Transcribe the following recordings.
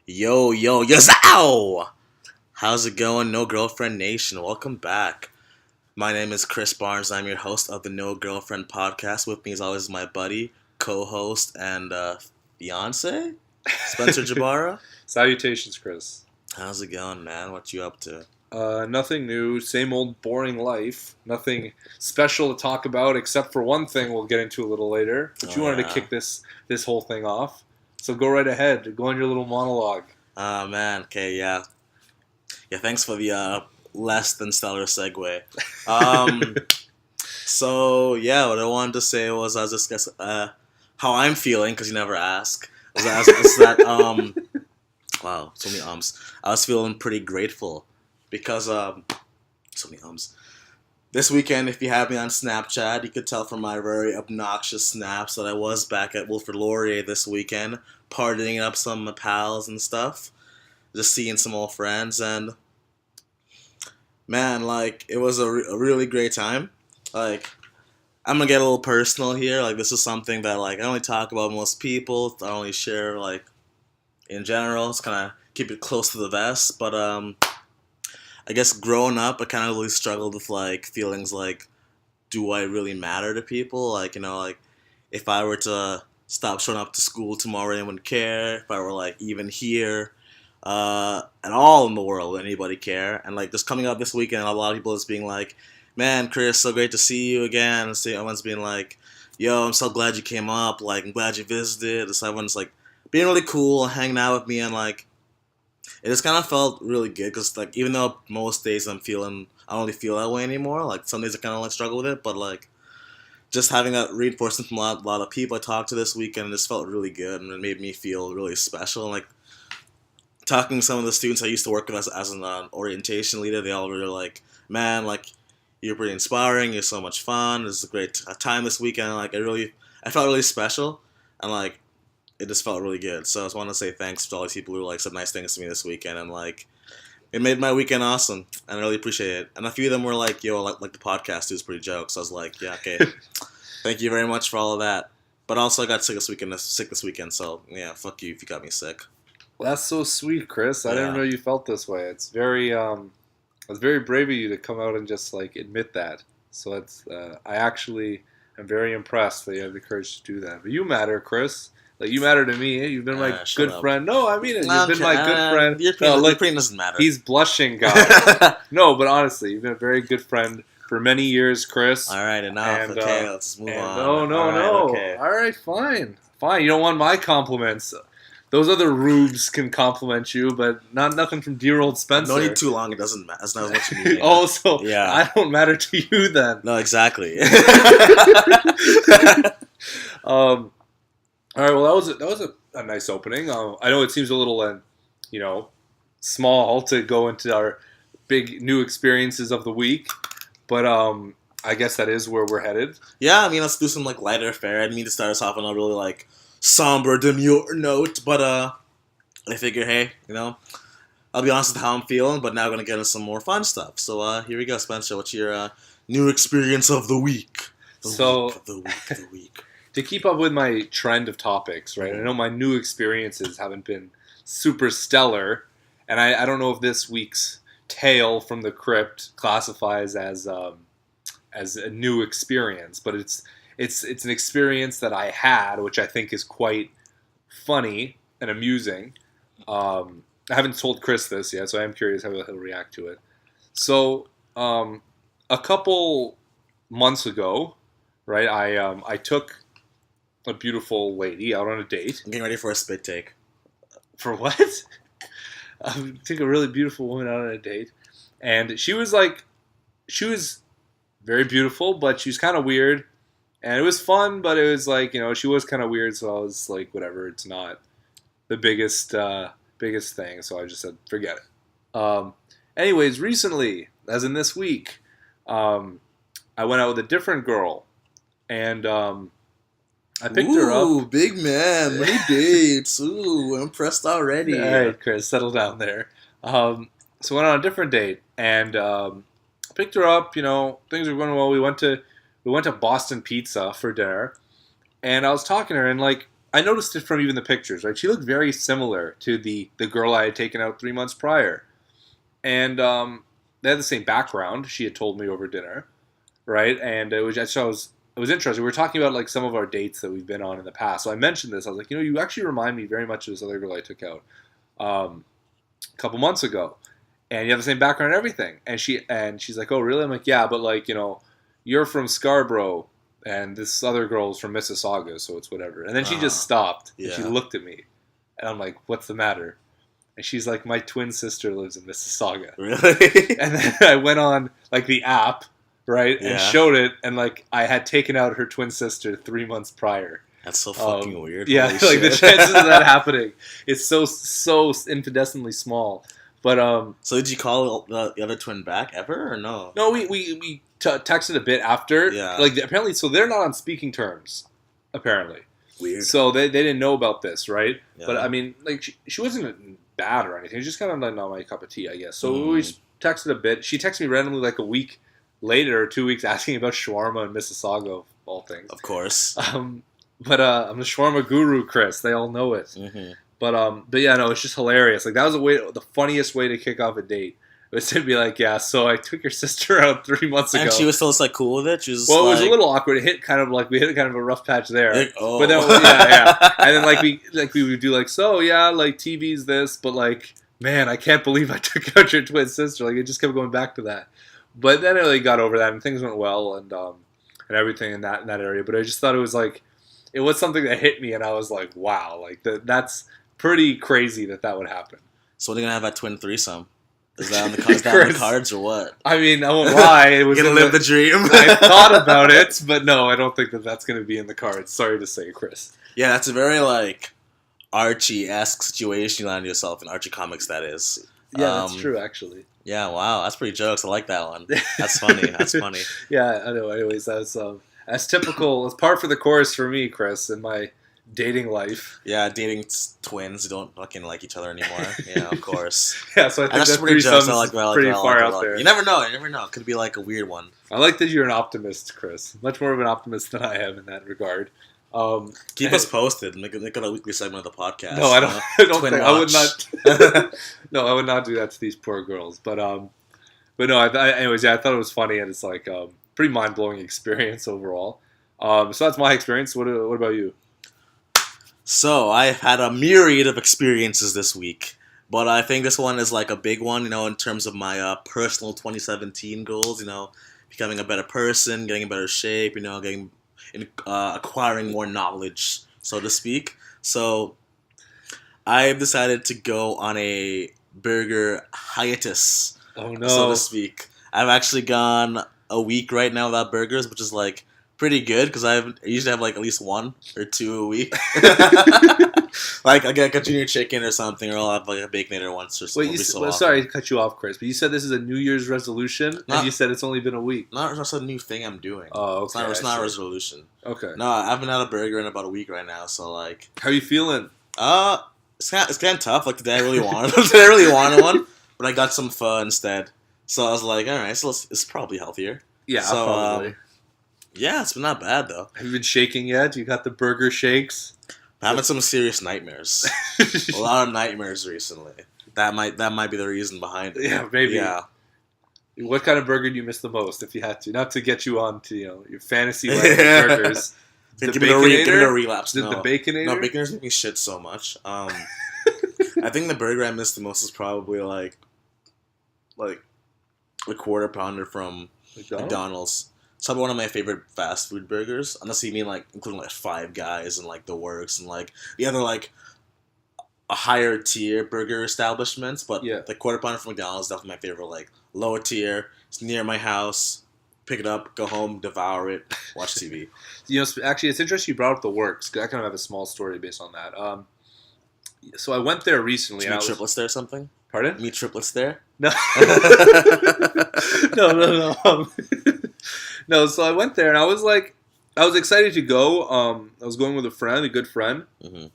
Yo, yow! How's it going, No Girlfriend Nation? Welcome back. My name is Kris Barnes. I'm your host of the No Girlfriend podcast. With me, as always, is my buddy, co-host, and fiance, Spencer Jabara. Salutations, Kris. How's it going, man? What you up to? Nothing new, same old boring life. Nothing special to talk about except for one thing we'll get into a little later. But you wanted to kick this whole thing off, so go right ahead. Go on your little monologue. Man. Okay, yeah. Thanks for the less than stellar segue. So yeah, what I wanted to say was I was discussing how I'm feeling because you never ask. Is that wow, so many ums. I was feeling pretty grateful because so many ums. This weekend, if you have me on Snapchat, you could tell from my very obnoxious snaps that I was back at Wilfrid Laurier this weekend, partying up some of my pals and stuff, just seeing some old friends, and man, like, it was a really great time. Like, I'm gonna get a little personal here. Like, this is something that, like, I only talk about with most people. I only share, like, in general. It's kind of keep it close to the vest. But, I guess growing up, I kind of really struggled with, like, feelings like, do I really matter to people? Like, like, if I were to stop showing up to school tomorrow, anyone would care. If I were, like, even here at all in the world, would anybody care? And, like, just coming up this weekend, a lot of people just being like, man, Kris, so great to see you again. And everyone's being like, yo, I'm so glad you came up. Like, I'm glad you visited. So everyone's, like, being really cool, hanging out with me, and, like, it just kind of felt really good because, like, even though most days I don't really feel that way anymore. Like, some days I kind of, like, struggle with it, but, like, just having that reinforcement from a lot of people I talked to this weekend just felt really good, and it made me feel really special. And, like, talking to some of the students I used to work with as an orientation leader, they all were like, man, like, you're pretty inspiring, you're so much fun, this is a great time this weekend. And, like, I felt really special, and, like, it just felt really good. So I just want to say thanks to all these people who, like, said nice things to me this weekend, and, like, it made my weekend awesome, and I really appreciate it. And a few of them were like, yo, like the podcast is pretty jokes. So I was like, yeah, okay. Thank you very much for all of that. But also I got sick this weekend, so yeah, fuck you if you got me sick. Well, that's so sweet, Kris. I didn't know you felt this way. It's very brave of you to come out and just, like, admit that. So it's I actually am very impressed that you have the courage to do that. But you matter, Kris. Like, you matter to me. You've been my good friend. No, I mean it. You've been my good friend. Your opinion doesn't matter. He's blushing, guys. No, but honestly, you've been a very good friend for many years, Kris. All right, enough. Okay, let's move on. No. Okay. All right, fine. You don't want my compliments. Those other rubes can compliment you, but nothing from dear old Spencer. No need too long. It doesn't matter. That's not what you mean. Oh, so yeah. I don't matter to you then. No, exactly. All right. Well, that was a nice opening. I know it seems a little, small to go into our big new experiences of the week, but I guess that is where we're headed. Yeah, I mean, let's do some, like, lighter fare. I didn't mean to start us off on a really, like, somber, demure note, but I figure, hey, I'll be honest with how I'm feeling, but now we're gonna get into some more fun stuff. So here we go, Spencer. What's your new experience of the week? The week. To keep up with my trend of topics, right? I know my new experiences haven't been super stellar, and I don't know if this week's tale from the crypt classifies as a new experience, but it's an experience that I had, which I think is quite funny and amusing. I haven't told Kris this yet, so I am curious how he'll react to it. So, a couple months ago, right, I took a beautiful lady out on a date. I'm getting ready for a spit take. For what? I took a really beautiful woman out on a date, and she was very beautiful, but she was kind of weird. And it was fun, but it was like, she was kind of weird, so I was like, whatever, it's not the biggest thing, so I just said, forget it. Anyways, recently, as in this week, I went out with a different girl, and I picked her up. Ooh, big man, many dates. Ooh, I'm impressed already. All right, Kris, settle down there. So I went on a different date, and I picked her up, things were going well. We went to Boston Pizza for dinner, and I was talking to her, and, like, I noticed it from even the pictures, right? She looked very similar to the girl I had taken out 3 months prior. And they had the same background, she had told me over dinner, right? And it was interesting. We were talking about like some of our dates that we've been on in the past. So I mentioned this. I was like, you actually remind me very much of this other girl I took out a couple months ago. And you have the same background and everything. And she's like, oh, really? I'm like, yeah, but like, you're from Scarborough and this other girl's from Mississauga, so it's whatever. And then she just stopped and she looked at me. And I'm like, what's the matter? And she's like, my twin sister lives in Mississauga. Really? And then I went on like the app, right, and showed it, and like I had taken out her twin sister 3 months prior. That's so fucking weird. Yeah, like the chances of that happening, it's so infinitesimally small. But so did you call the other twin back ever or no? No, we texted a bit after. Yeah. Like apparently, so they're not on speaking terms. Apparently. Weird. So they didn't know about this, right? Yeah. But I mean, like she wasn't bad or anything. It was just kind of like not my cup of tea, I guess. So we texted a bit. She texted me randomly like a week later or 2 weeks asking about shawarma in Mississauga, of all things. Of course. But I'm the shawarma guru, Kris. They all know it. Mm-hmm. But yeah, no, it's just hilarious. Like that was the funniest way to kick off a date. It was to be like, yeah, so I took your sister out 3 months ago. And she was still like cool with it? She was well, it was a little awkward. It hit kind of like, we hit kind of a rough patch there. Like, oh. But then, yeah. And then we would do like, so yeah, like TV's this, but like, man, I can't believe I took out your twin sister. Like it just kept going back to that. But then I really got over that and things went well and everything in that area. But I just thought it was something that hit me and I was like, wow, like that's pretty crazy that would happen. So when are you going to have that twin threesome? Is that on the cards or what? I mean, I won't lie. It was gonna live the dream. I thought about it, but no, I don't think that's going to be in the cards. Sorry to say, Kris. Yeah, that's a very like Archie-esque situation you land yourself in. Archie comics, that is. Yeah, that's true, actually. Yeah, wow, that's pretty jokes. I like that one. That's funny. That's funny. Yeah, I know. Anyways, that's typical. It's par for the course for me, Kris, in my dating life. Yeah, dating twins who don't fucking like each other anymore. Yeah, of course. Yeah, so I think that's pretty jokes. I like pretty far out there. You never know. It could be like a weird one. I like that you're an optimist, Kris. Much more of an optimist than I am in that regard. Keep us posted. Make it a weekly segment of the podcast. No, I don't. I don't think I would not. No, I would not do that to these poor girls. But no. Anyways, yeah, I thought it was funny, and it's like pretty mind blowing experience overall. So that's my experience. What about you? So I've had a myriad of experiences this week, but I think this one is like a big one, in terms of my personal 2017 goals. Becoming a better person, getting in better shape. Acquiring more knowledge, so to speak. So I've decided to go on a burger hiatus, oh no, so to speak. I've actually gone a week right now without burgers, which is like pretty good because I usually have like at least 1 or 2 a week. Like I get a junior chicken or something, or I'll have like a baconator once or something. Sorry to cut you off, Kris, but you said this is a New Year's resolution, and you said it's only been a week. No, it's a new thing I'm doing. Oh, okay. It's not a resolution. Okay. No, I haven't had a burger in about a week right now, so like. How are you feeling? It's kind of tough. Like today I really wanted one, but I got some pho instead. So I was like, all right, so it's probably healthier. Yeah, so, probably. Yeah, it's been not bad though. Have you been shaking yet? You got the burger shakes? I'm having some serious nightmares. A lot of nightmares recently. That might be the reason behind it. Yeah, maybe. Yeah. What kind of burger do you miss the most, if you had to? Not to get you on to your fantasy land burgers. Give me a relapse. The Baconator? No, Baconators make me shit so much. I think the burger I miss the most is probably like a quarter pounder from McDonald's. It's probably one of my favorite fast food burgers, unless you mean like including like Five Guys and like the Works and like the other like a higher tier burger establishments. But the quarter pounder from McDonald's is definitely my favorite. Like lower tier, it's near my house. Pick it up, go home, devour it, watch TV. Actually, it's interesting you brought up the Works. I kind of have a small story based on that. So I went there recently. Meet triplets there or something? Pardon? Meet triplets there? No. No. No, so I went there and I was excited to go. I was going with a good friend. Mm-hmm.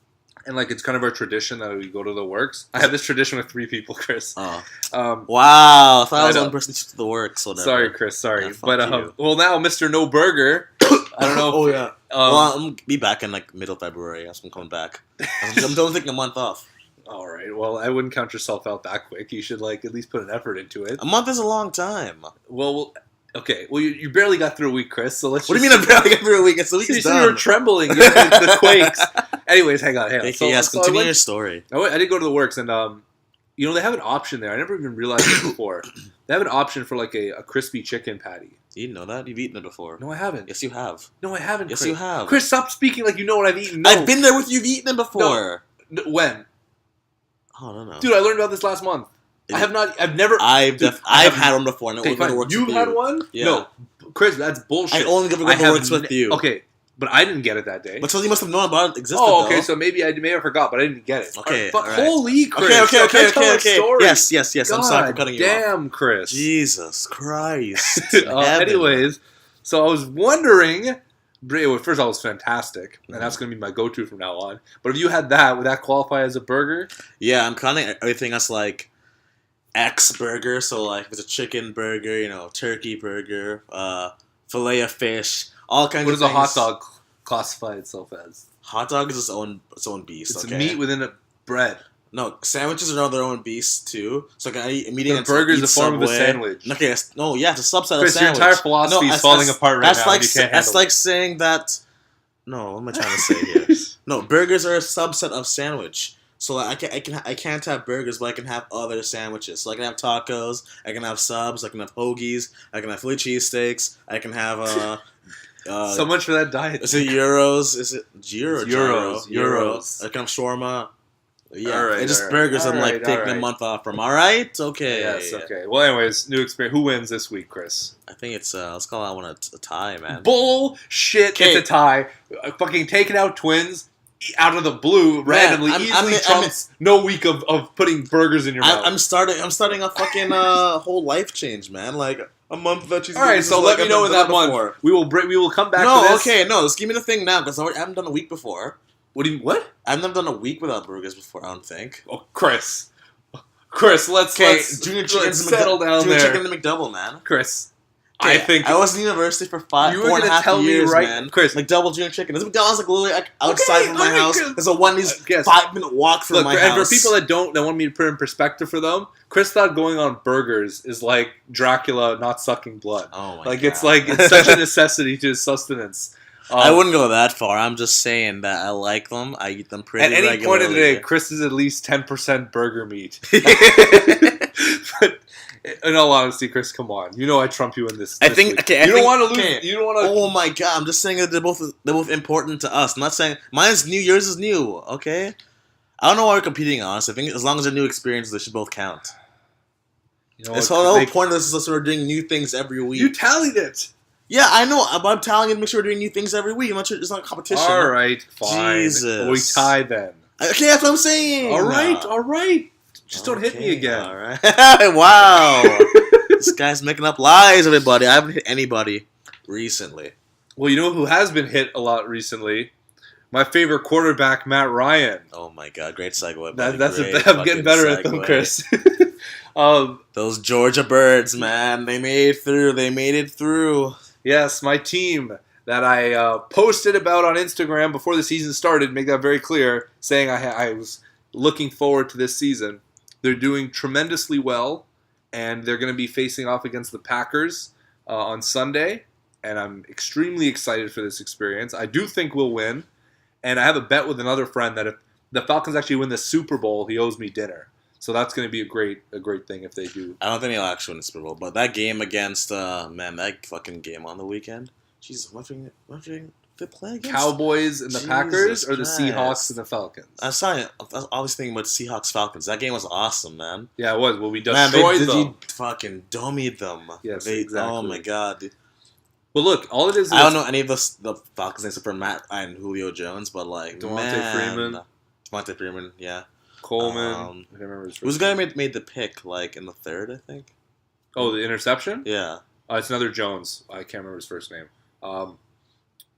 And like it's kind of our tradition that we go to the Works. I have this tradition with 3 people, Kris. Oh. Wow, I thought I was one person to the Works. Whatever. Sorry, Kris. Sorry, but well now Mr. No Burger I don't know. Oh yeah. Well, I'm gonna be back in like middle February. That's when I'm coming back. I'm don't taking a month off. All right. Well, I wouldn't count yourself out that quick. You should like at least put an effort into it. A month is a long time. Well, okay. Well, you barely got through a week, Chris. So let's. What do you mean I barely got through a week? It's the week is You done. were trembling. You had the quakes. Anyways, hang on. Okay, So, yes, so continue your story. I did go to the works, and they have an option there. I never even realized it before. They have an option for like a crispy chicken patty. You didn't know that? You've eaten it before. No, I haven't. Yes, you have. No, I haven't. Yes, Chris. you have. Chris, stop speaking like you know what I've eaten. No. I've been there with you. You've eaten it before. No, when? Oh, I don't know. Dude, I learned about this last month. I've never. I've had one before. And it Okay, wasn't fine. works You've with had you. one? Yeah. No, Chris, that's bullshit. I only go to works with you. Okay, but I didn't get it that day. But so you must have known about it existed. Oh, okay. Though. So maybe I forgot, but I didn't get it. Okay, But all right. holy Chris! Okay. Story. Yes. I'm sorry for cutting you off. Damn, Chris. Jesus Christ. Anyways, so I was wondering. First of all, it was fantastic, and that's going to be my go-to from now on. But if you had that, would that qualify as a burger? Yeah, I'm counting everything as like X burger. So like, if it's a chicken burger, turkey burger, fillet of fish, all kinds. What of does things. a hot dog classify itself as? Hot dog is its own beast. It's okay? meat within a bread. No, sandwiches are their own beast too. So I'm eating a burger is a form of a sandwich. Okay, it's a subset Chris, of sandwich. your entire philosophy is falling apart right now. Like, you can't that's handle like it. saying that. No, what am I trying to say here? No, burgers are a subset of sandwich. So like, I can't have burgers, but I can have other sandwiches. So I can have tacos, I can have subs, I can have hoagies, I can have Philly cheesesteaks, I can have so much for that diet. Is it euros? Is it gyro? Euros. I can have shawarma. Yeah, All right, it's just all right. burgers. All I'm like right, taking all right. a month off from. All right, okay. Yes, okay. Well, anyways, new experience. Who wins this week, Chris? I think it's let's call that one a tie, man. Bullshit! Okay. It's a tie. Fucking taking out Twins out of the blue randomly easily trumps no week of putting burgers in your mouth. I'm starting a fucking whole life change, man. Like a month that she's. All right, so let me know in that month. We will come back. No, to this. okay, no. Just give me the thing now because I haven't done a week before. What? I've never done a week without burgers before. I don't think. Oh, Chris, let's junior chicken settle down junior there. chicken and McDouble, man. Chris, Okay, I think I was in university for you were 4.5 tell years, me right, man. Chris. McDouble junior chicken. This McDonald's like literally outside of my house. Chris. There's a Wendy's Yes. 5-minute walk from my and house. for people that want me to put it in perspective for them, Chris thought going on burgers is like Dracula not sucking blood. Oh my like God. it's such a necessity to his sustenance. I wouldn't go that far. I'm just saying that I like them. I eat them pretty At any regularly. point of the day, Chris is at least 10% burger meat. But in all honesty, Chris, come on. You know I trump you in this. I think. week. Okay, you don't want to lose. okay. You don't want to. Oh my God! I'm just saying that they're both important to us. I'm not saying mine's new, yours is new. Okay. I don't know why we're competing on us. I think as long as they're new experiences, they should both count. You know This what? whole point of this is that we're doing new things every week. You tallied it. Yeah, I know, but I'm telling you to make sure we're doing new things every week. I'm not sure it's not a competition. All right, fine. Jesus. We tie then. Okay, that's what I'm saying. All right. Just don't hit me again. All right. Wow. This guy's making up lies, everybody. I haven't hit anybody recently. Well, you know who has been hit a lot recently? My favorite quarterback, Matt Ryan. Oh my God, great segue. Buddy. I'm getting better at them, Chris. Those Georgia Birds, man, they made it through. Yes, my team that I posted about on Instagram before the season started, make that very clear, saying I was looking forward to this season. They're doing tremendously well, and they're going to be facing off against the Packers on Sunday, and I'm extremely excited for this experience. I do think we'll win, and I have a bet with another friend that if the Falcons actually win the Super Bowl, he owes me dinner. So that's going to be a great thing if they do. I don't think they'll actually win the Super Bowl, but that game against that fucking game on the weekend. Jesus, what did they play against? Cowboys and the Jesus Packers or the Christ. Seahawks and the Falcons? I was always thinking about Seahawks Falcons. That game was awesome, man. Yeah, it was. Well, we Man, destroyed them. you fucking dummied them. Yes, Oh exactly. my God. Well, look, all it is. I don't know any of the Falcons except for Matt and Julio Jones, but like Devontae Freeman, yeah. Coleman. I Um, can't remember his first Who's the guy name. who made the pick like in the third? I think. Oh, the interception? Yeah. It's another Jones. I can't remember his first name.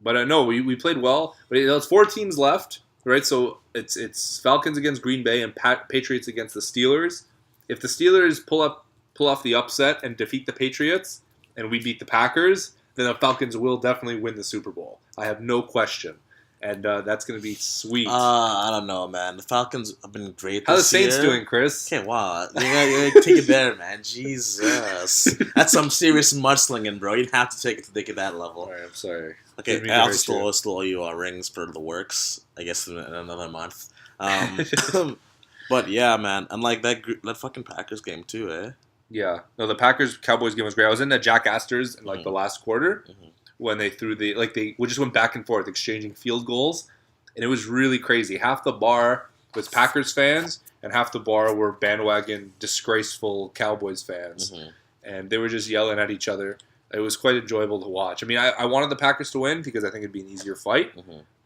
But no, we played well. But there's 4 teams left, right? So it's Falcons against Green Bay and Patriots against the Steelers. If the Steelers pull off the upset and defeat the Patriots, and we beat the Packers, then the Falcons will definitely win the Super Bowl. I have no question. And that's going to be sweet. I don't know, man. The Falcons have been great this How the Saints year. doing, Chris? Okay, wow. You gotta take it there, man. Jesus. That's some serious mudslinging, bro. You'd have to take it to take it that level. All right, I'm sorry. Okay, I'll still owe you rings for the works, I guess, in another month. But yeah, man. And like that fucking Packers game, too, eh? Yeah. No, the Packers-Cowboys game was great. I was in the Jack Astor's in like the last quarter. When they threw they just went back and forth exchanging field goals, and it was really crazy. Half the bar was Packers fans, and half the bar were bandwagon, disgraceful Cowboys fans, and they were just yelling at each other. It was quite enjoyable to watch. I mean, I wanted the Packers to win because I think it'd be an easier fight,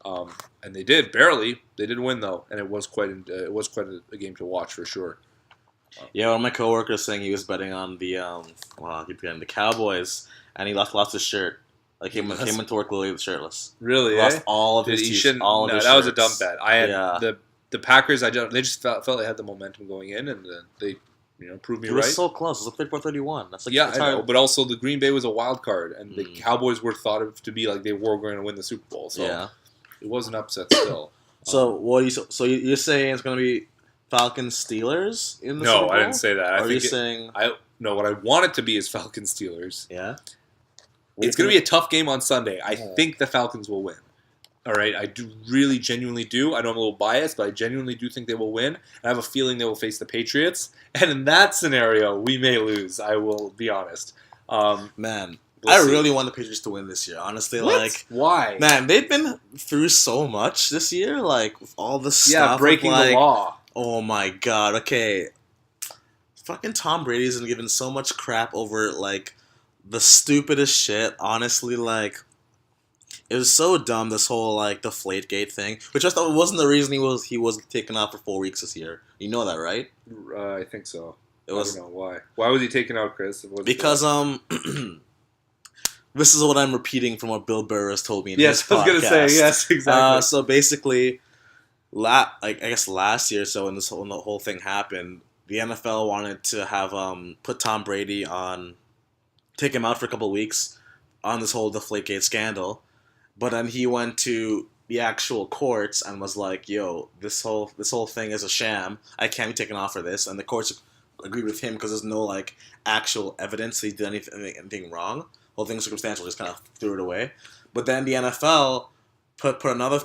and they did barely. They did win though, and it was quite a game to watch for sure. Yeah, one of my coworkers saying he was betting on the the Cowboys, and he lost his shirt. Like he went to work literally shirtless. Really? Lost all of his t-shirts. No, that was a dumb bet. I had the Packers. They just felt they had the momentum going in, and they proved me right. It was so close. It was like 34-31. That's like I know. But also the Green Bay was a wild card, and the Cowboys were thought of to be like they were going to win the Super Bowl. So it was an upset still. So you're saying it's going to be Falcons Steelers in the Super Bowl? No, I didn't say that. Are you saying? No, what I want it to be is Falcons Steelers. Yeah. It's going to be a tough game on Sunday. I think the Falcons will win. All right? I do really genuinely do. I know I'm a little biased, but I genuinely do think they will win. I have a feeling they will face the Patriots. And in that scenario, we may lose. I will be honest. Man, I really want the Patriots to win this year, honestly. What? Like, why? Man, they've been through so much this year, like, with all the stuff. Yeah, breaking the law. Oh, my God. Okay. Fucking Tom Brady's been given so much crap over, like, the stupidest shit, honestly, like, it was so dumb, this whole, like, Deflategate thing, which I thought wasn't the reason he was taken out for 4 weeks this year. You know that, right? I think so. I don't know why. Why was he taken out, Chris? Because, this is what I'm repeating from what Bill Burr has told me in his podcast. Yes, I was going to say, yes, exactly. So basically, I guess last year, so when the whole thing happened, the NFL wanted to have, put Tom Brady on, take him out for a couple of weeks on this whole Deflategate scandal, but then he went to the actual courts and was like, "Yo, this whole thing is a sham. I can't be taken off for this." And the courts agreed with him because there's no like actual evidence that he did anything wrong. The whole thing was circumstantial, just kind of threw it away. But then the NFL put another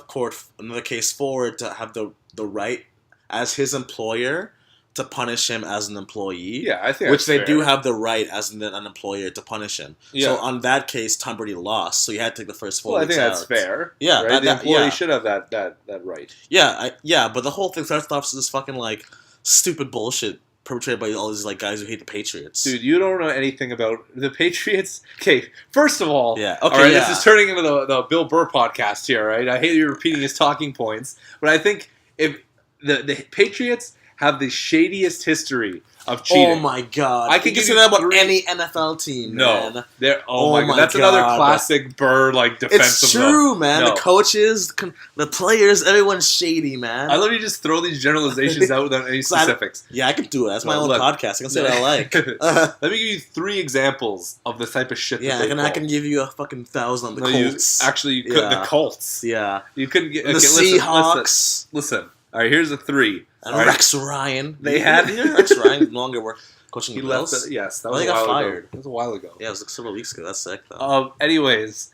case forward to have the right as his employer to punish him as an employee. Yeah, I think which they fair. do have the right as an employer to punish him. Yeah. So on that case, Tom Brady lost, so you had to take the first 4 weeks I think out. that's fair. Yeah, right? The employee should have that right. Yeah, but the whole thing starts off as this fucking like stupid bullshit perpetrated by all these like guys who hate the Patriots. Dude, you don't know anything about the Patriots. Okay, first of all, okay, all right, this is turning into the Bill Burr podcast here, right? I hate you repeating his talking points, but I think if the Patriots have the shadiest history of cheating. Oh my God! I can say that about any NFL team. No, man. Oh my God, that's another classic Burr like defensive. It's true, man. No. The coaches, the players, everyone's shady, man. I love you just throw these generalizations out without any specifics. I can do it. That's my own podcast. I can say what I like. Let me give you 3 examples of the type of shit. Yeah, I can give you a fucking 1,000 on the Colts. You couldn't. The Colts. Yeah, you couldn't get the Seahawks. Listen. All right, here's the 3. And Rex Ryan. They had Rex Ryan no longer coaching the Bills. Yes, that was a while ago. That was a while ago. Yeah, it was like several weeks ago. That's sick, though. Anyways,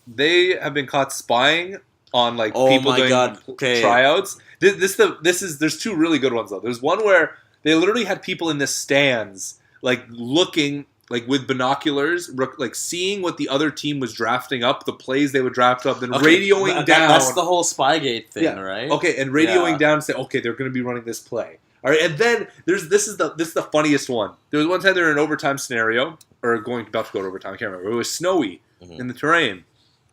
they have been caught spying on like people doing tryouts. There's 2 really good ones though. There's one where they literally had people in the stands like looking. Like with binoculars, like seeing what the other team was drafting up, the plays they would draft up, then radioing down. That's the whole Spygate thing, right? Okay, and radioing down and say, okay, they're going to be running this play. All right, and then this is the funniest one. There was one time they were in an overtime scenario, or about to go to overtime. I can't remember. It was snowy in the terrain,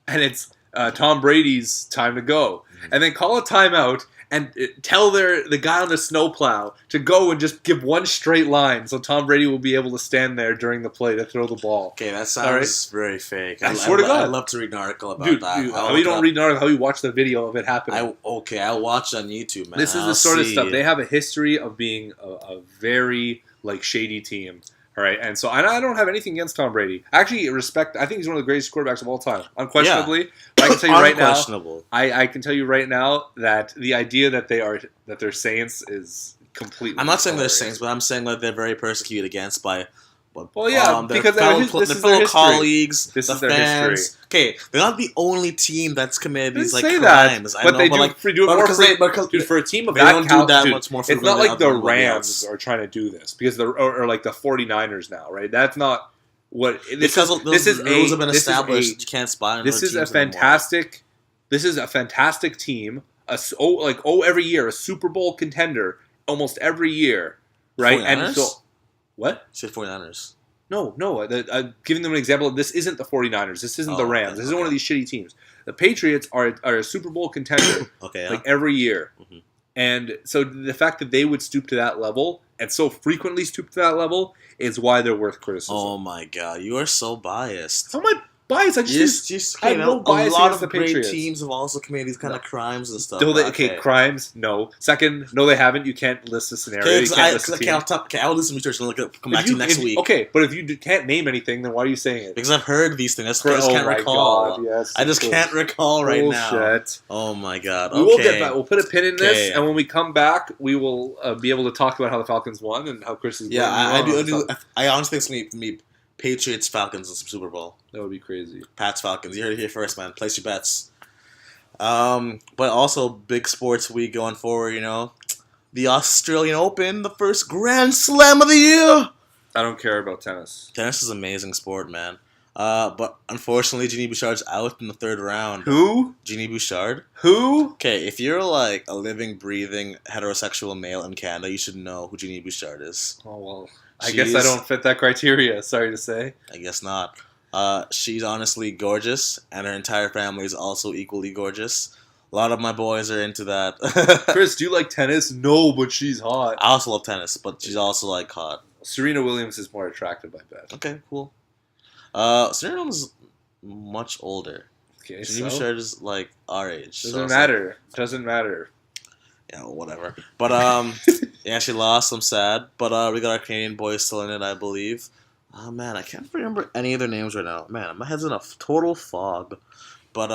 and it's Tom Brady's time to go, and then call a timeout. And tell the guy on the snowplow to go and just give one straight line so Tom Brady will be able to stand there during the play to throw the ball. Okay, that sounds very fake. I swear to God. I'd love to read an article about that. How you don't read an article, how you watch the video of it happening. I'll watch it on YouTube, man. This is the sort of stuff. They have a history of being a very like shady team. All right, and so I don't have anything against Tom Brady. Actually, respect. I think he's one of the greatest quarterbacks of all time, unquestionably. Yeah. But I can tell you right now. Unquestionable. I can tell you right now that the idea that they're saints is completely. I'm not saying they're hilarious. saints, but I'm saying that they're very persecuted against by. Well, yeah, their because fellow, this their is fellow their colleagues, This the is their fans. history. Okay, they're not the only team that's committed these like Say crimes. that, I but know, they but do, like, do it more because dude, for a team of they that don't caliber, do that dude, much more it's frequently not like than the everybody Rams else. are trying to do this because or like the 49ers now, right? That's not what Because those rules have been established. You can't spy on This other is a teams anymore. fantastic. This is a fantastic team. Every year a Super Bowl contender almost every year, right? 49ers? And so what? You said 49ers. No. Giving them an example. This isn't the 49ers. This isn't the Rams. Okay, This isn't one of these shitty teams. The Patriots are a Super Bowl contender Okay, yeah. like every year. Mhm. And so the fact that they would stoop to that level and so frequently stoop to that level is why they're worth criticism. Oh my god, you are so biased. How am I biased? I I have no bias a lot against of the great Patriots. teams have also committed these kind of crimes and stuff. Okay, crimes, no. Second, no, they haven't. You can't list a scenario. You can't list a team. I'll do some research and come back to you next week. Okay, but if you can't name anything, then why are you saying it? Because I've heard these things. I just can't recall. God, yes, I just can't recall right now. Bullshit. Oh my god. We Okay. will get back. We'll put a pin in this, Okay. and when we come back, we will be able to talk about how the Falcons won and how Kris is. Yeah, I honestly think it's me. Patriots, Falcons in some Super Bowl. That would be crazy. Pats, Falcons. You heard it here first, man. Place your bets. But also big sports week going forward. You know, the Australian Open, the first Grand Slam of the year. I don't care about tennis. Tennis is an amazing sport, man. But unfortunately, Jeannie Bouchard's out in the third round. Who? Jeannie Bouchard. Who? Okay, if you're like a living, breathing heterosexual male in Canada, you should know who Jeannie Bouchard is. Oh well. I guess I don't fit that criteria. Sorry to say. I guess not. She's honestly gorgeous, and her entire family is also equally gorgeous. A lot of my boys are into that. Kris, do you like tennis? No, but she's hot. I also love tennis, but she's also like hot. Serena Williams is more attractive, I bet. Okay, cool. Serena Williams is much older. Okay, Jeannie Bouchard is like our age. Doesn't matter. Doesn't matter. Yeah, whatever. But yeah, she lost. I'm sad. But we got our Canadian boys still in it, I believe. Oh man, I can't remember any of their names right now. Man, my head's in a total fog. But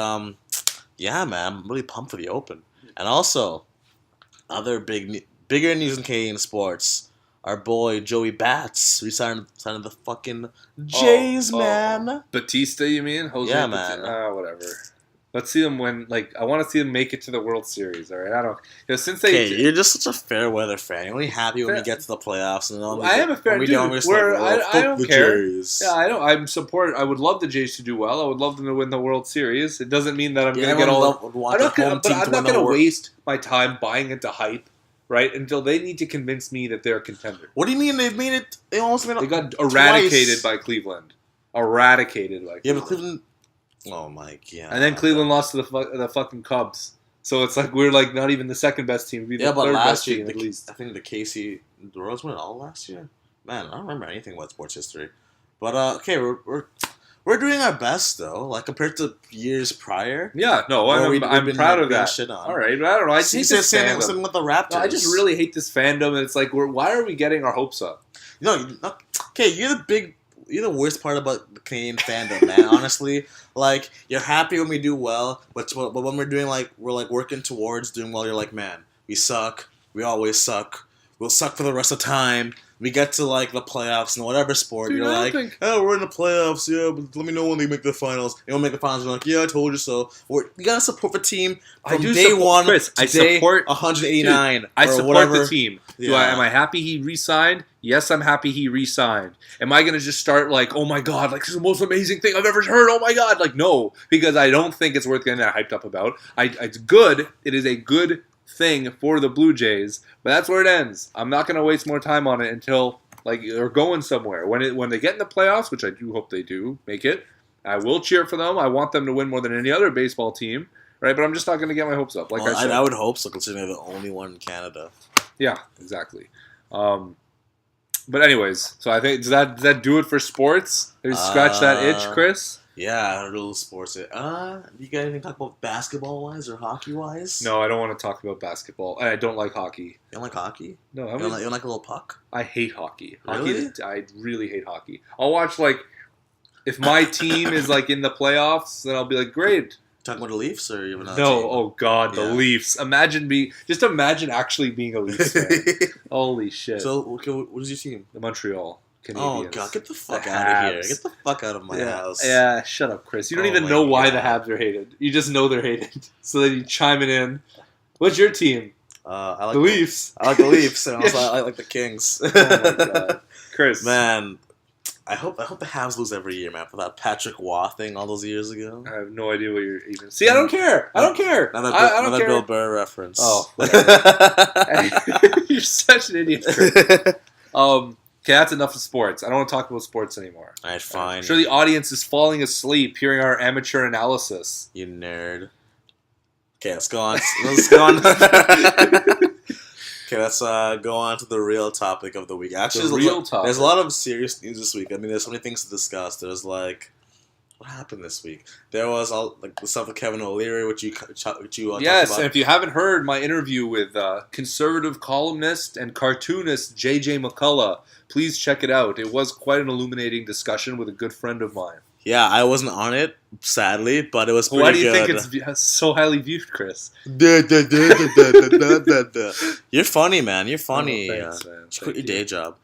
yeah, man, I'm really pumped for the Open. And also, other bigger news in Canadian sports. Our boy Joey Bats signed the fucking Jays, man. Batista, you mean? Jose Yeah, Batista. man. Whatever. Let's see them win. Like, I want to see them make it to the World Series. All right, I don't. Since they. Okay, you're just such a fair weather fan. You're only happy when we get to the playoffs, and then I am a fair dude. I don't care. Jays. Yeah, I don't. I'm support. I would love the Jays to do well. I would love them to win the World Series. It doesn't mean that I'm going to get all. I'm not going to waste my time buying into hype, right? Until they need to convince me that they're a contender. What do you mean they've made it? They almost made it. They got eradicated twice. by Cleveland. Eradicated by Cleveland. Yeah, but Cleveland. Oh my god! And then Cleveland lost to the fucking Cubs. So it's like we're like not even the second best team. We'd be the third best team at least. I think the Royals won it all last year. Man, I don't remember anything about sports history. But okay, we're doing our best though, like compared to years prior. Yeah, no, I'm proud of that. Shit on. All right, but I don't know. I hate this fandom. Same with the Raptors. No, I just really hate this fandom, and it's like, why are we getting our hopes up? No, okay, you're the worst part about the Canadian fandom, man. Honestly, like you're happy when we do well, but when we're working towards doing well, you're like, man, we suck. We always suck. We'll suck for the rest of the time. We get to like the playoffs in whatever sport. Dude, you're like, oh, we're in the playoffs, yeah, but let me know when they make the finals. They don't make the finals. You're like, yeah, I told you so. You gotta support the team from day one. Chris, to I support 189. Dude, I support whatever. the team. Yeah. Am I happy he re-signed? Yes, I'm happy he re-signed. Am I gonna just start like, oh my god, like this is the most amazing thing I've ever heard? Oh my god, like no, because I don't think it's worth getting that hyped up about. It's good. It is a good thing for the Blue Jays, but that's where it ends. I'm not going to waste more time on it until like they're going somewhere. When they get in the playoffs, which I do hope they do make it, I will cheer for them. I want them to win more than any other baseball team, right? But I'm just not going to get my hopes up. Like I said, I would hope so, considering they're the only one in Canada. Yeah, exactly. But anyways, so I think does that do it for sports? Did you scratch that itch, Kris? Yeah, real sports. You got anything to talk about basketball-wise or hockey-wise? No, I don't want to talk about basketball. I don't like hockey. You don't like hockey? No, You don't like a little puck? I hate hockey. Really? I really hate hockey. I'll watch, like, if my team is, like, in the playoffs, then I'll be like, great. Talking about the Leafs or you have another No, team? oh God, the Yeah. Leafs. Imagine actually being a Leafs fan. Holy shit. So, what is your team? The Montreal Oh Canadiens. God, get the fuck The out of here! Habs. Get the fuck out of my house! Yeah, shut up, Chris. You don't Oh even my know why the God. Habs are hated. You just know they're hated. So then you chime it in. What's your team? I like The Leafs. I like the Leafs, and also Yeah. I like the Kings. Oh my God, Chris. Man, I hope the Habs lose every year, man. For that Patrick Waugh thing all those years ago. I have no idea what you're even. See, I don't care. I don't care. Another, I don't another care. Bill Burr reference. Oh, you're such an idiot, Chris. Okay, that's enough of sports. I don't want to talk about sports anymore. Alright, fine. I'm sure the audience is falling asleep hearing our amateur analysis. You nerd. Okay, let's go on. Let's go on. Okay, let's go on to the real topic of the week. Actually, The real topic. there's a lot of serious news this week. I mean, there's so many things to discuss. There's like, what happened this week? There was all like the stuff with Kevin O'Leary, which you Yes, talked and about. if you haven't heard my interview with conservative columnist and cartoonist J.J. McCullough, please check it out. It was quite an illuminating discussion with a good friend of mine. Yeah, I wasn't on it, sadly, but it was pretty Why do you good. think it's so highly viewed, Chris? You're funny, man. You're funny. Oh, thanks, man. Just quit your Thank you. day job.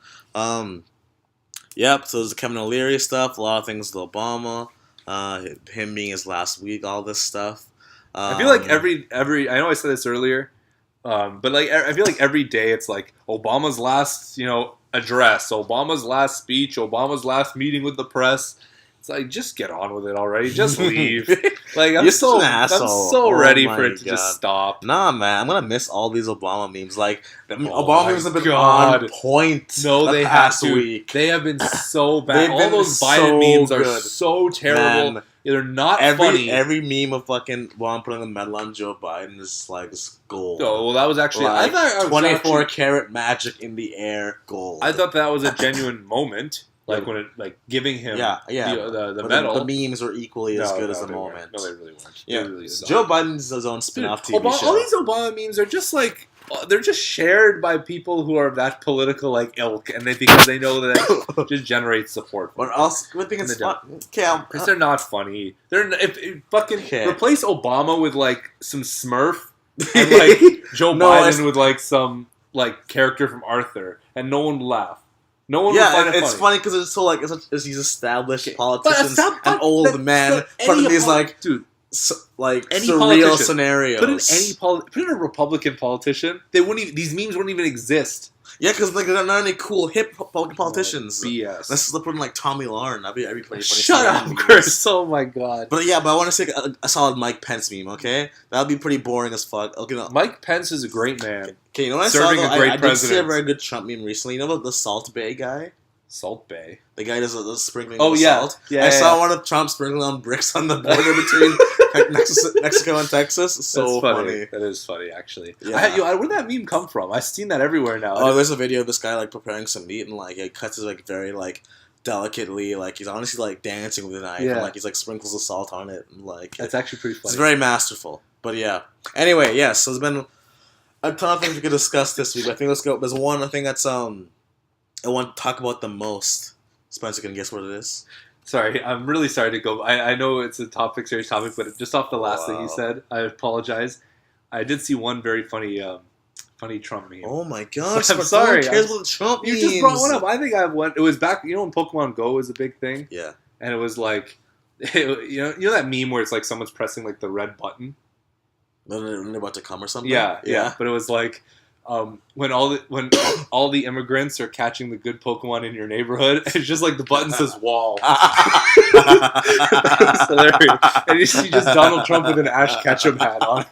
Yep. So there's the Kevin O'Leary stuff. A lot of things with Obama. Him being his last week. All this stuff. I feel like every I know I said this earlier, but like I feel like every day it's like Obama's last address, Obama's last speech, Obama's last meeting with the press. It's like, just get on with it already. Just leave. Like I'm You're so such an asshole. I'm so Oh ready my for it to God. just stop. Nah, man. I'm gonna miss all these Obama memes. Like Oh Obama my memes have been God. on point. No, the they past have to. week. They have been so bad. They've All been those so Biden memes are good. so terrible. Man, They're not funny. every meme of fucking Obama putting the medal on Joe Biden is like this gold. Oh, well, that was actually. Like, I thought I was 24 actually- karat magic in the air gold. I thought that was a genuine moment, like Yeah. when it, like giving him yeah. the But medal. The memes were equally as good as the they moment. weren't. No, they really weren't. Yeah. They really Joe Biden's his own spin-off TV Obama, show. all these Obama memes are just like they're just shared by people who are of that political like ilk, and because they know that it just generates support. But also, good thing And it's they fun. Okay, Because they're not funny. They're if fucking Okay. replace Obama with like some Smurf and like Joe No, Biden with like some like character from Arthur, and no one would laugh. No one would yeah, find it it's funny because it's so like it's these established politicians stop- and old men put in these like dude. Any surreal politician. scenarios. Put in a Republican politician. They wouldn't even, these memes wouldn't even exist. Yeah, because like they're not any cool hip politicians. BS. Let's put in like Tommy Lauren. That'd be pretty funny. Shut up, memes. Chris. Oh my god. But yeah, but I want to say a solid Mike Pence meme. Okay, that'd be pretty boring as fuck. Okay, no. Mike Pence is a great man. Okay, you know what I Serving saw? Though? a great I did see a president. very good Trump meme recently. You know about the Salt Bay guy? Salt Bay. The guy does the sprinkling Oh of yeah. salt. Yeah. I saw one of Trump sprinkling on bricks on the border between Mexico and Texas. It's so That's funny. That is funny, actually. Yeah. Where'd that meme come from? I've seen that everywhere now. Oh, there's a video of this guy like preparing some meat and like he cuts it like very like delicately, like he's honestly like dancing with a knife Yeah. and like he's like sprinkles the salt on it and like That's actually pretty funny. it's very masterful. But yeah. Anyway, yes, so there's been a ton of things we could discuss this week. But I think let's go. There's one thing that's I want to talk about the most. Spencer, can you guess what it is? Sorry, I'm really sorry to go. I know it's a serious topic, but just off the last thing you Wow. said, I apologize. I did see one very funny Trump meme. Oh my gosh! I'm but sorry, No one cares about the Trump You memes. just brought one up. I think I have one. It was back. You know when Pokemon Go was a big thing, Yeah. and it was like, you know that meme where it's like someone's pressing like the red button. When they're about to come or something. Yeah. But it was like when all the immigrants are catching the good Pokemon in your neighborhood, it's just like the button says wall. It's hilarious. And you see just Donald Trump with an Ash Ketchum hat on.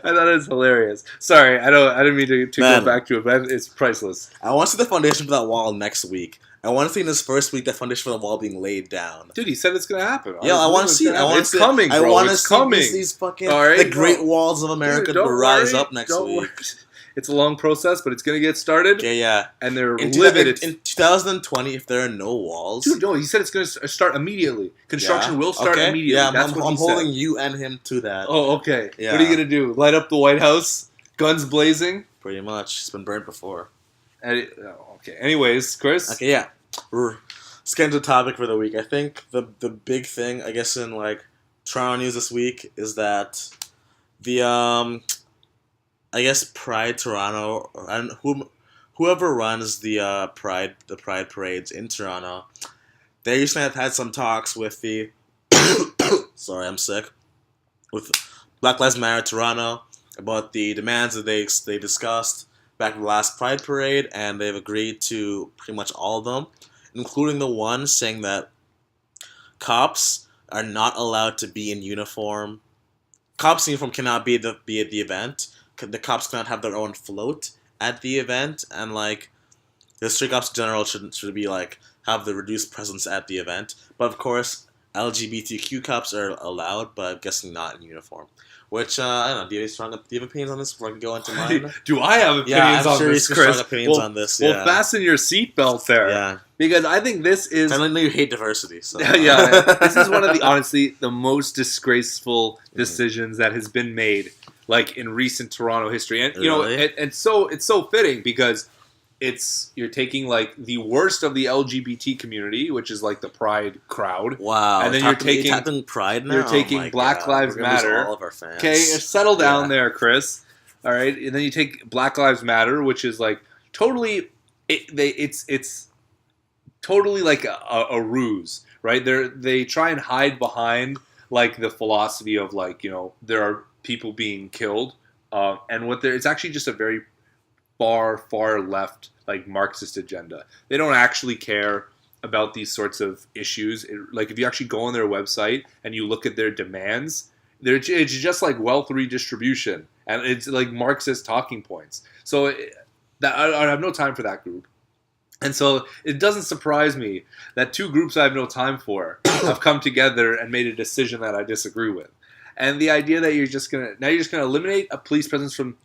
I thought it was hilarious. Sorry, I didn't mean to Man. go back to it, but it's priceless. I want to see the foundation for that wall next week. I want to see in this first week that foundation for the wall being laid down. Dude, he said it's gonna happen. Yeah, I want to see it. I want to It's see it. coming, bro. I want to It's see coming. these fucking All right, the Great bro. Walls of America Dude, to don't rise worry. up next Don't week. worry. It's a long process, but it's going to get started. Yeah. And they're In livid. in 2020, if there are no walls, Dude, no, he said it's going to start immediately. Construction will start immediately. Yeah, That's what I'm he holding said. you and him to that. Oh, okay. Yeah. What are you going to do? Light up the White House? Guns blazing? Pretty much. It's been burnt before. Okay. Anyways, Chris? Okay, yeah. Let's get into the topic for the week. I think the big thing, I guess, in like Toronto news this week is that the I guess Pride Toronto and whoever runs the Pride parades in Toronto, they recently have had some talks with the sorry, I'm sick, with Black Lives Matter Toronto about the demands that they discussed back in the last Pride parade, and they've agreed to pretty much all of them, including the one saying that cops are not allowed to be in uniform. Cops in uniform cannot be at the event. The cops cannot have their own float at the event, and like the street cops in general should be like have the reduced presence at the event. But of course, LGBTQ cops are allowed, but I'm guessing not in uniform. Which I don't know. Do you have opinions on this before I can go into mine? Do I have opinions Yeah, I'm on sure this, you Chris? strong opinions on this. Yeah. Well, fasten your seatbelt there. Yeah. Because I think this is... I know you hate diversity. So. yeah, this is one of the, honestly, the most disgraceful decisions that has been made, like, in recent Toronto history. And, you know, and so it's so fitting because you're taking, like, the worst of the LGBT community, which is, like, the Pride crowd. Wow. And then you're taking Pride now? You're taking Black Lives Matter. All of our fans. Okay, settle down there, Chris. All right, and then you take Black Lives Matter, which is, like, totally... It's totally like a ruse, right? They try and hide behind like the philosophy of like, you know, there are people being killed, and it's actually just a very far left like Marxist agenda. They don't actually care about these sorts of issues. Like if you actually go on their website and you look at their demands, it's just like wealth redistribution, and it's like Marxist talking points. So I have no time for that group. And so it doesn't surprise me that two groups I have no time for have come together and made a decision that I disagree with. And the idea that you're just gonna eliminate a police presence from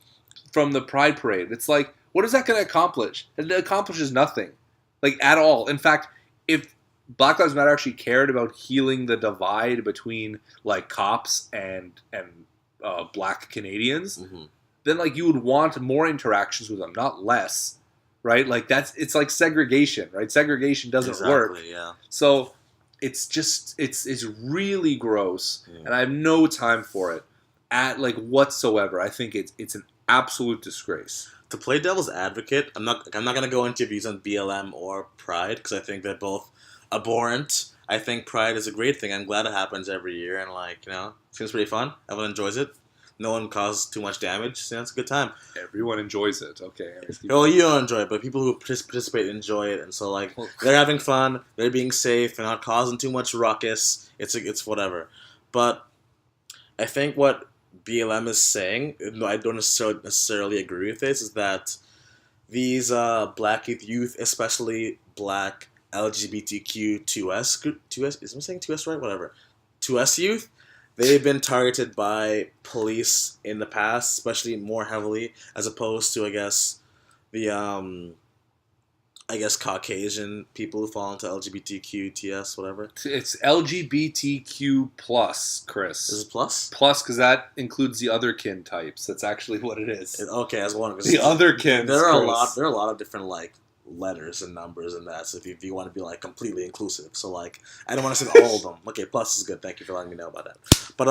the Pride Parade. It's like, what is that gonna accomplish? It accomplishes nothing. Like at all. In fact, if Black Lives Matter actually cared about healing the divide between like cops and black Canadians, then like you would want more interactions with them, not less. Right, like it's like segregation, right? Segregation doesn't work. Yeah. So it's really gross, and I have no time for it at like whatsoever. I think it's an absolute disgrace. To play devil's advocate, I'm not gonna go into views on BLM or Pride because I think they're both abhorrent. I think Pride is a great thing. I'm glad it happens every year, and like you know, it seems pretty fun. Everyone enjoys it. No one causes too much damage, so it's a good time. Everyone enjoys it, okay. Well, you don't enjoy it, but people who participate enjoy it, and so like they're having fun, they're being safe, they're not causing too much ruckus. It's whatever. But I think what BLM is saying, I don't necessarily agree with this, is that these black youth, especially black LGBTQ 2S, is I'm saying 2S right? Whatever. 2S youth. They've been targeted by police in the past, especially more heavily, as opposed to, I guess, the, Caucasian people who fall into LGBTQ, TS, whatever. It's LGBTQ plus, Chris. Is it plus? Plus, because that includes the other kin types. That's actually what it is. Okay, as one. The other kin. There are a lot of different, like, letters and numbers and that, so if you want to be like completely inclusive, so like I don't want to say all of them. Okay, plus is good, thank you for letting me know about that. But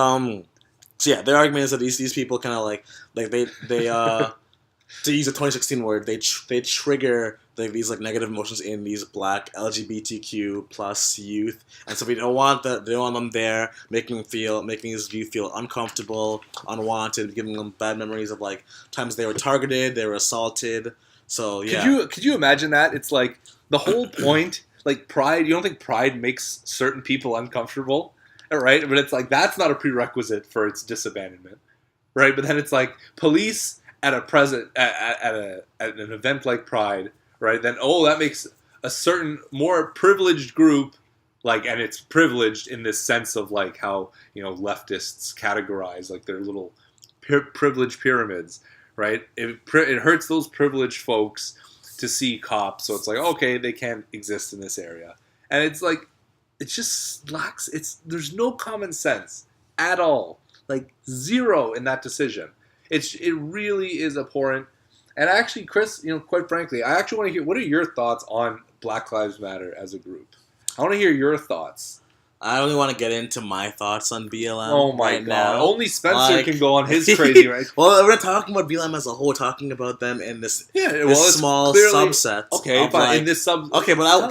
so yeah, their argument is that these people kind of like they to use a 2016 word, they trigger these like negative emotions in these black LGBTQ plus youth, and so we don't want that. They don't want them there, making these youth feel uncomfortable, unwanted, giving them bad memories of like times they were targeted, they were assaulted. So yeah. Could you imagine that? It's like the whole point, like Pride. You don't think Pride makes certain people uncomfortable, right? But it's like that's not a prerequisite for its disabandonment, right? But then it's like police at an event like Pride, right? Then that makes a certain more privileged group like, and it's privileged in this sense of like how leftists categorize like their little privileged pyramids. right? It hurts those privileged folks to see cops, so it's like, okay, they can't exist in this area, and it's like, it just lacks. There's no common sense at all, like zero in that decision. It really is abhorrent. And actually, Chris, quite frankly, I actually want to hear, what are your thoughts on Black Lives Matter as a group? I want to hear your thoughts. I only want to get into my thoughts on BLM. Oh my god! Now. Only Spencer can go on his crazy right. Well, we're not talking about BLM as a whole. We're talking about them in this small clearly, subset. Okay, but in this sub. Okay, but no. All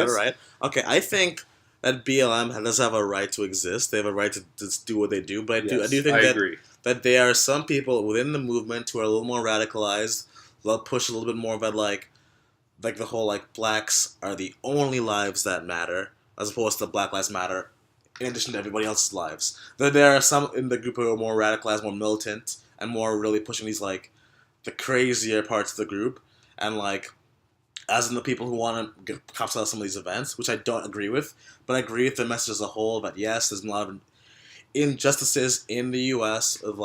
right. Okay, I think that BLM does have a right to exist. They have a right to just do what they do. But I do think that there are some people within the movement who are a little more radicalized. They'll push a little bit more about like the whole blacks are the only lives that matter, as opposed to Black Lives Matter in addition to everybody else's lives. There are some in the group who are more radicalized, more militant, and more really pushing these the crazier parts of the group, and as in the people who want to get cops out of some of these events, which I don't agree with, but I agree with the message as a whole that yes, there's a lot of injustices in the U.S. of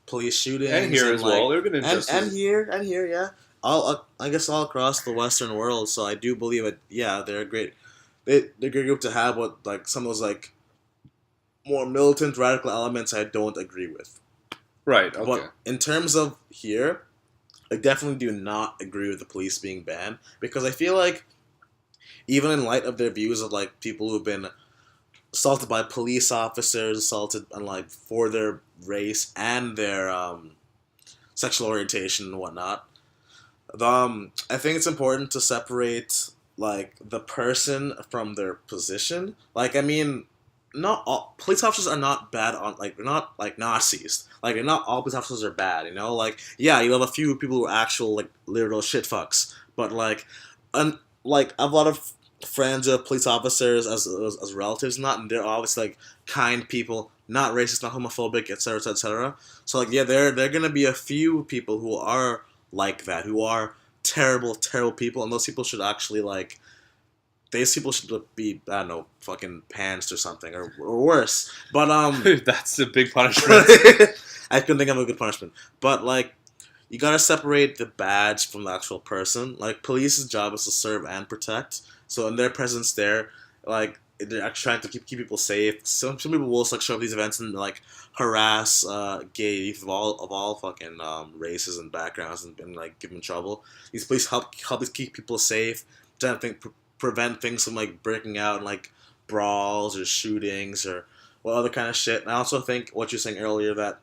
police shootings and here as well. There have been injustices and here, yeah. I guess all across the Western world. So I do believe that they're a great, they're a great group to have. What some of those more militant radical elements I don't agree with. Right. Okay. But in terms of here, I definitely do not agree with the police being banned, because I feel like even in light of their views of people who've been assaulted by police officers, assaulted for their race and their sexual orientation and whatnot. I think it's important to separate the person from their position. I mean, not all police officers are not bad on they're not Nazis. Not all police officers are bad. You have a few people who are actual literal shit fucks. But I have a lot of friends of police officers as relatives, and they're obviously kind people, not racist, not homophobic, etc., etc. So there are gonna be a few people who are like that, who are terrible, terrible people, and those people should actually these people should be, I don't know, fucking pantsed or something, or worse. But that's a big punishment. I couldn't think of a good punishment. But you gotta separate the badge from the actual person. Police's job is to serve and protect. So in their presence there, they're actually trying to keep people safe. Some people will show up these events and harass gay youth of all fucking races and backgrounds and give them trouble. These police help keep people safe. Trying to prevent things from breaking out and brawls or shootings or other kind of shit. And I also think what you're saying earlier, that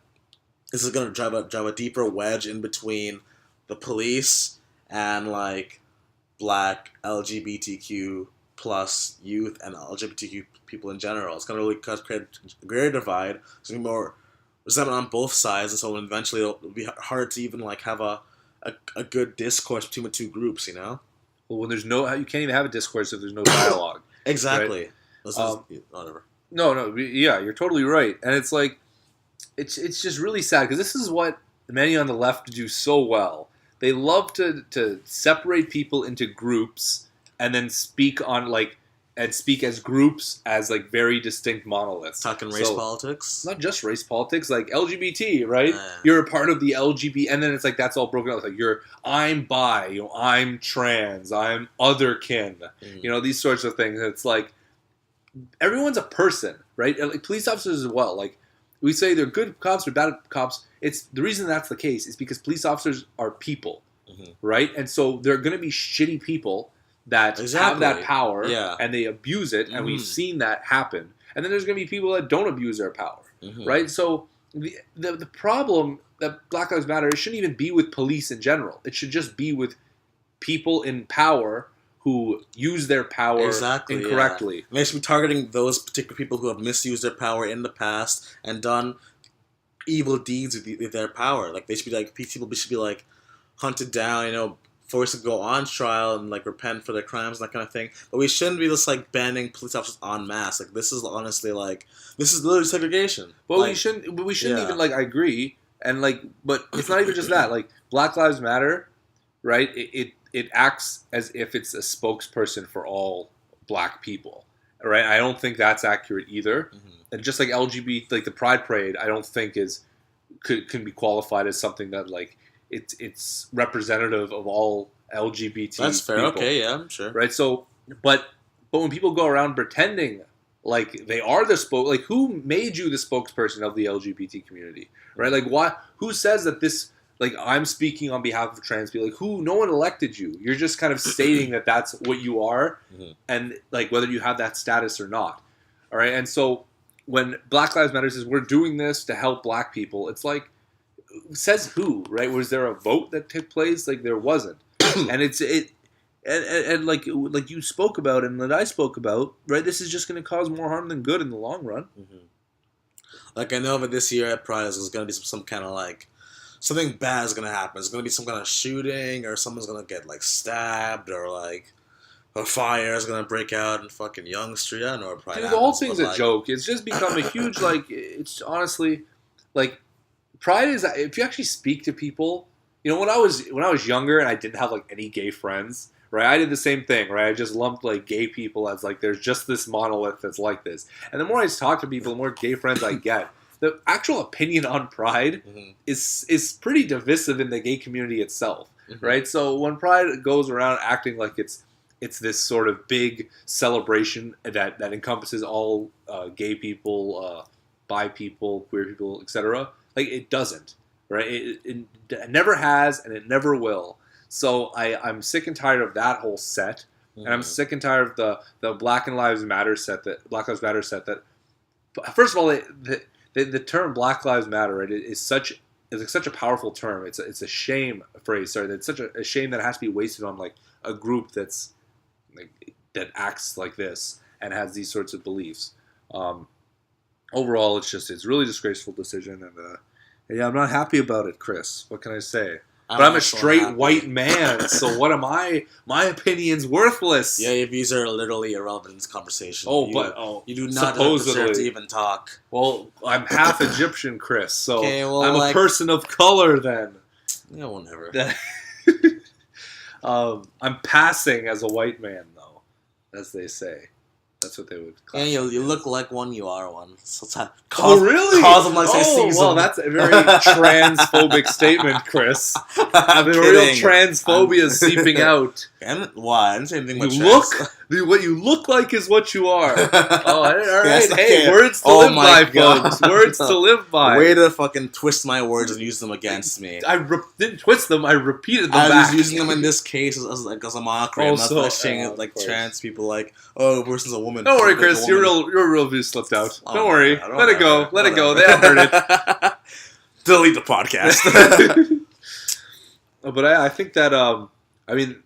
this is gonna drive a deeper wedge in between the police and black LGBTQ plus youth and LGBTQ people in general. It's going to really create a greater divide. There's going to be more resentment on both sides, and so eventually it'll be hard to even have a good discourse between the two groups, Well, when there's you can't even have a discourse if there's no dialogue. Exactly. Right? Whatever. No, yeah, you're totally right, and it's it's just really sad, because this is what many on the left do so well. They love to separate people into groups and then speak on speak as groups as very distinct monoliths. Talking race politics? Not just race politics, LGBT, right? You're a part of the LGBT, and then it's that's all broken up. I'm bi, I'm trans, I'm otherkin, these sorts of things. It's everyone's a person, right? Police officers as well. We say they're good cops or bad cops. It's the reason that's the case is because police officers are people, right? And so they're going to be shitty people that have that power, and they abuse it, and we've seen that happen. And then there's going to be people that don't abuse their power, right? So the problem that Black Lives Matter, it shouldn't even be with police in general. It should just be with people in power who use their power incorrectly. They should be targeting those particular people who have misused their power in the past and done evil deeds with their power. They should be people should be hunted down, forced to go on trial and repent for their crimes and that kind of thing. But we shouldn't be just banning police officers en masse. This is honestly this is literally segregation. Well, we shouldn't even I agree, and but it's not even just that. Black Lives Matter, right? It acts as if it's a spokesperson for all black people, right? I don't think that's accurate either. And just LGBT, the Pride Parade, I don't think is can be qualified as something that like it's representative of all LGBT. That's fair. People, Okay, yeah, I'm sure. right? So, but when people go around pretending like they are like who made you the spokesperson of the LGBT community, right? Like why? Who says that this? Like I'm speaking on behalf of trans people. Like who? No one elected you. You're just kind of stating that that's what you are, and like whether you have that status or not. All right, and so when Black Lives Matter says we're doing this to help Black people, it's like says who, right? Was there a vote that took place? Like there wasn't, and and like you spoke about and that I spoke about, right? This is just going to cause more harm than good in the long run. Like I know that this year at Pride is going to be some kind of like something bad is going to happen. It's going to be some kind of shooting or someone's going to get like stabbed or like a fire is going to break out in fucking Yonge Street. I don't know where Pride happens. The whole thing's a like, joke. It's just become a huge like. It's honestly like Pride is if you actually speak to people. You know, when I was younger and I didn't have like any gay friends. Right, I did the same thing. Right, I just lumped like gay people as like there's just this monolith that's like this. And the more I talk to people, the more gay friends I get. The actual opinion on Pride is pretty divisive in the gay community itself. Right, so when Pride goes around acting like it's this sort of big celebration that encompasses all gay people, bi people, queer people, etc. Like it doesn't. Right, it never has and it never will. So I'm sick and tired of that whole set, and I'm sick and tired of the Black Lives Matter set. That first of all, the term Black Lives Matter, right, is such a powerful term. It's a shame phrase. Sorry, it's such a shame that it has to be wasted on like a group that's like that acts like this and has these sorts of beliefs. Overall, it's really disgraceful decision, and yeah, I'm not happy about it, Chris. What can I say? But I'm a straight white man, so what am I? My opinion's worthless. Yeah, your views are literally irrelevant in this conversation. You do not deserve to even talk. Well, I'm half Egyptian, Chris, so okay, well, I'm a person of color then. Yeah, whatever. I'm passing as a white man, though, as they say. That's what they would call it. Yeah, you look like one, you are one. So really? Cause them like they see well, that's a very transphobic statement, Chris. I'm the kidding. Real transphobia is seeping out. Why? I didn't say anything about what you look like is what you are. All right. Yes, hey, words to live by, folks. Words to live by. Way to fucking twist my words and use them against me. I didn't twist them. I repeated them back. I was using them in this case as a mockery. I'm not saying like trans people like, oh, a person's a woman. Don't worry, Chris. Your real view slipped out. Don't worry. Let it go. Let it go. They have heard it. Delete the podcast. But I think that I mean.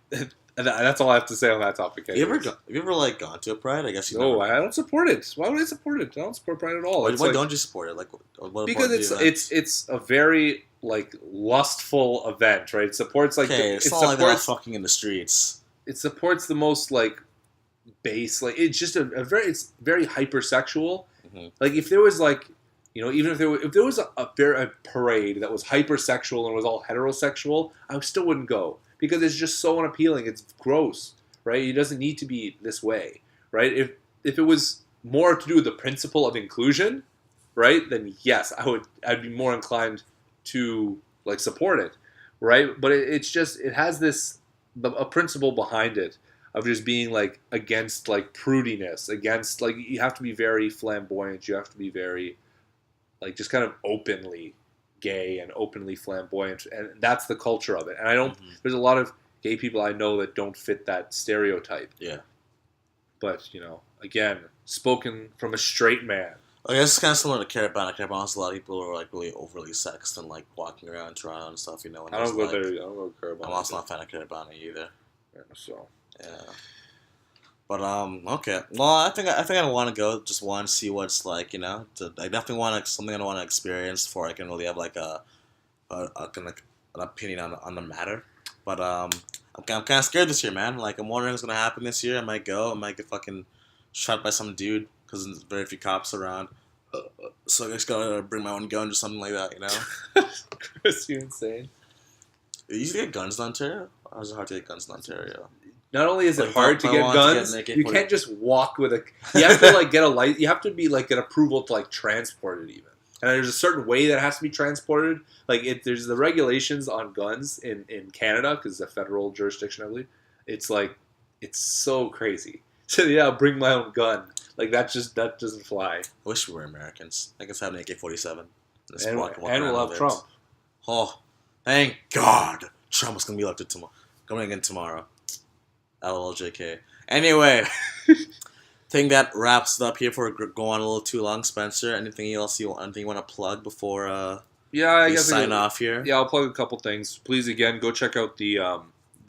That's all I have to say on that topic. Have you ever like gone to a Pride? I guess you. No, I don't support it. Why would I support it? I don't support Pride at all. Why don't you support it? Like, because it's a very like lustful event, right? It supports like it's not like they're fucking in the streets. It supports the most like base, like it's just it's very hypersexual. Like if there was like even if there was a parade that was hypersexual and was all heterosexual, I still wouldn't go. Because it's just so unappealing. It's gross, right? It doesn't need to be this way, right? If it was more to do with the principle of inclusion, right? Then yes, I'd be more inclined to like support it, right? But it has a principle behind it of just being like against like prudiness, against like you have to be very flamboyant, you have to be very like just kind of openly gay and openly flamboyant, and that's the culture of it. And I don't. There's a lot of gay people I know that don't fit that stereotype. Yeah. But again, spoken from a straight man. I guess it's kind of similar to Carabana. Carabana's a lot of people who are like really overly sexed and like walking around Toronto and stuff. And I don't go there. I don't go to Carabana. I'm also not a fan of Carabana either. Yeah, so. Yeah. But okay. Well, I think I want to go. Just want to see what it's like. I definitely want something I want to experience before I can really have like an opinion on the matter. But I'm kind of scared this year, man. Like I'm wondering what's gonna happen this year. I might go. I might get fucking shot by some dude because there's very few cops around. So I just gotta bring my own gun or something like that. Chris, you insane. You used to get guns in Ontario. Or is it hard to get guns in Ontario? Not only is it hard to get guns, you can't just walk with a. You have to like get a light. You have to be like get approval to like transport it even. and there's a certain way that it has to be transported. Like there's the regulations on guns in Canada because it's a federal jurisdiction, I believe. It's like it's so crazy. So yeah, I'll bring my own gun. Like that doesn't fly. I wish we were Americans. I guess have an AK-47. And we'll have Trump. Oh, thank God. Trump is going to be elected tomorrow. Coming in tomorrow. LLJK. Anyway, I think that wraps it up here for going a little too long, Spencer. Anything you want to plug before I we guess sign off here? Yeah, I'll plug a couple things. Please, again, go check out the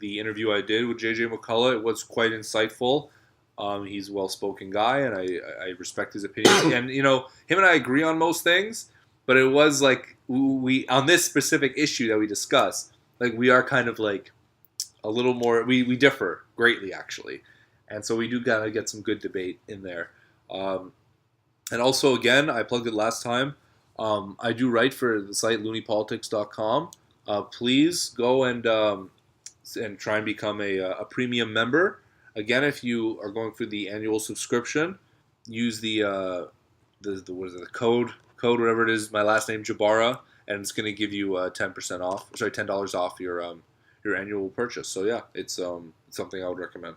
interview I did with JJ McCullough. It was quite insightful. He's a well-spoken guy, and I respect his opinions. And, him and I agree on most things, but it was like we on this specific issue that we discussed, like we are kind of like a little more, we differ greatly, actually. And so we do gotta get some good debate in there. And also, again, I plugged it last time. I do write for the site loonypolitics.com. Please go and try and become a premium member. Again, if you are going for the annual subscription, use the code whatever it is, my last name Jabara, and it's going to give you $10 off your annual purchase. So yeah, it's something I would recommend.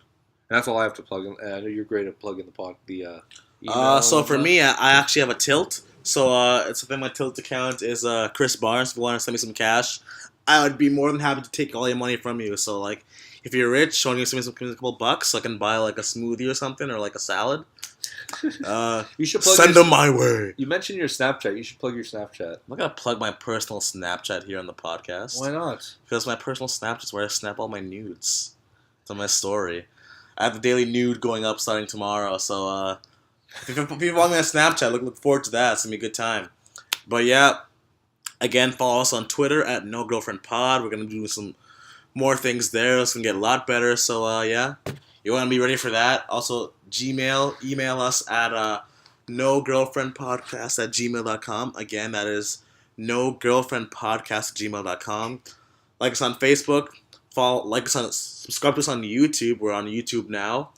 And that's all I have to plug in. And I know you're great at plugging the email. So for me, I actually have a Tilt. So it's within my Tilt account is Kris Barnes. If you want to send me some cash, I would be more than happy to take all your money from you. So like, if you're rich, want to send me a couple bucks, so I can buy like a smoothie or something, or like a salad. You should send them my way. You mentioned your Snapchat. You should plug your Snapchat. I'm not gonna plug my personal Snapchat here on the podcast. Why not? Because my personal Snapchat is where I snap all my nudes. It's on my story. I have the daily nude going up starting tomorrow, so if you want me on Snapchat, look forward to that. It's gonna be a good time. But yeah, again, follow us on Twitter at NoGirlfriendPod. We're gonna do some more things there. It's gonna get a lot better. So yeah, you want to be ready for that. Also, email us at nogirlfriendpodcast@gmail.com. Again, that is nogirlfriendpodcast@gmail.com. Like us on Facebook. Subscribe to us on YouTube. We're on YouTube now.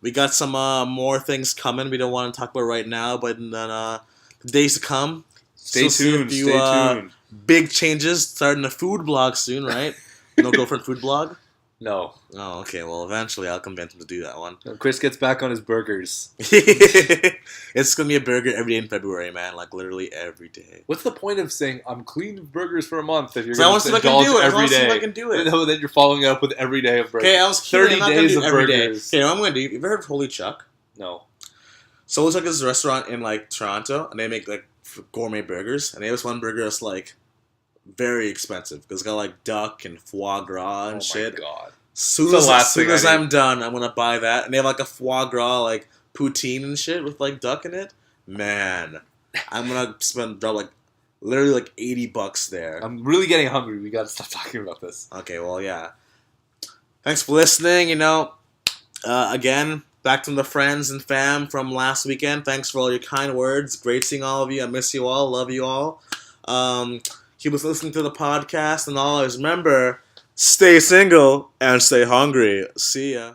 We got some more things coming. We don't want to talk about right now, but in the days to come. Stay tuned. Stay tuned. Big changes. Starting a food blog soon, right? No Girlfriend food blog? No. Oh, okay. Well, eventually I'll convince him to do that one. Kris gets back on his burgers. It's going to be a burger every day in February, man. Like, literally every day. What's the point of saying, I'm clean of burgers for a month if you're going to indulge every day? I can do it. No, then you're following it up with every day of burgers. Okay, I was 30 days of burgers. Okay, what I'm going to do, you ever heard of Holy Chuck? No. So Holy Chuck is a restaurant in, like, Toronto, and they make, like, gourmet burgers. And they have this one burger that's, like, very expensive because it's got like duck and foie gras and shit. Oh my god! Soon as I'm done, I'm gonna buy that. And they have like a foie gras like poutine and shit with like duck in it. Man, I'm gonna drop like literally like $80 there. I'm really getting hungry. We gotta stop talking about this. Okay, well yeah. Thanks for listening. Again, back to the friends and fam from last weekend. Thanks for all your kind words. Great seeing all of you. I miss you all. Love you all. Keep us listening to the podcast, and always remember, stay single and stay hungry. See ya.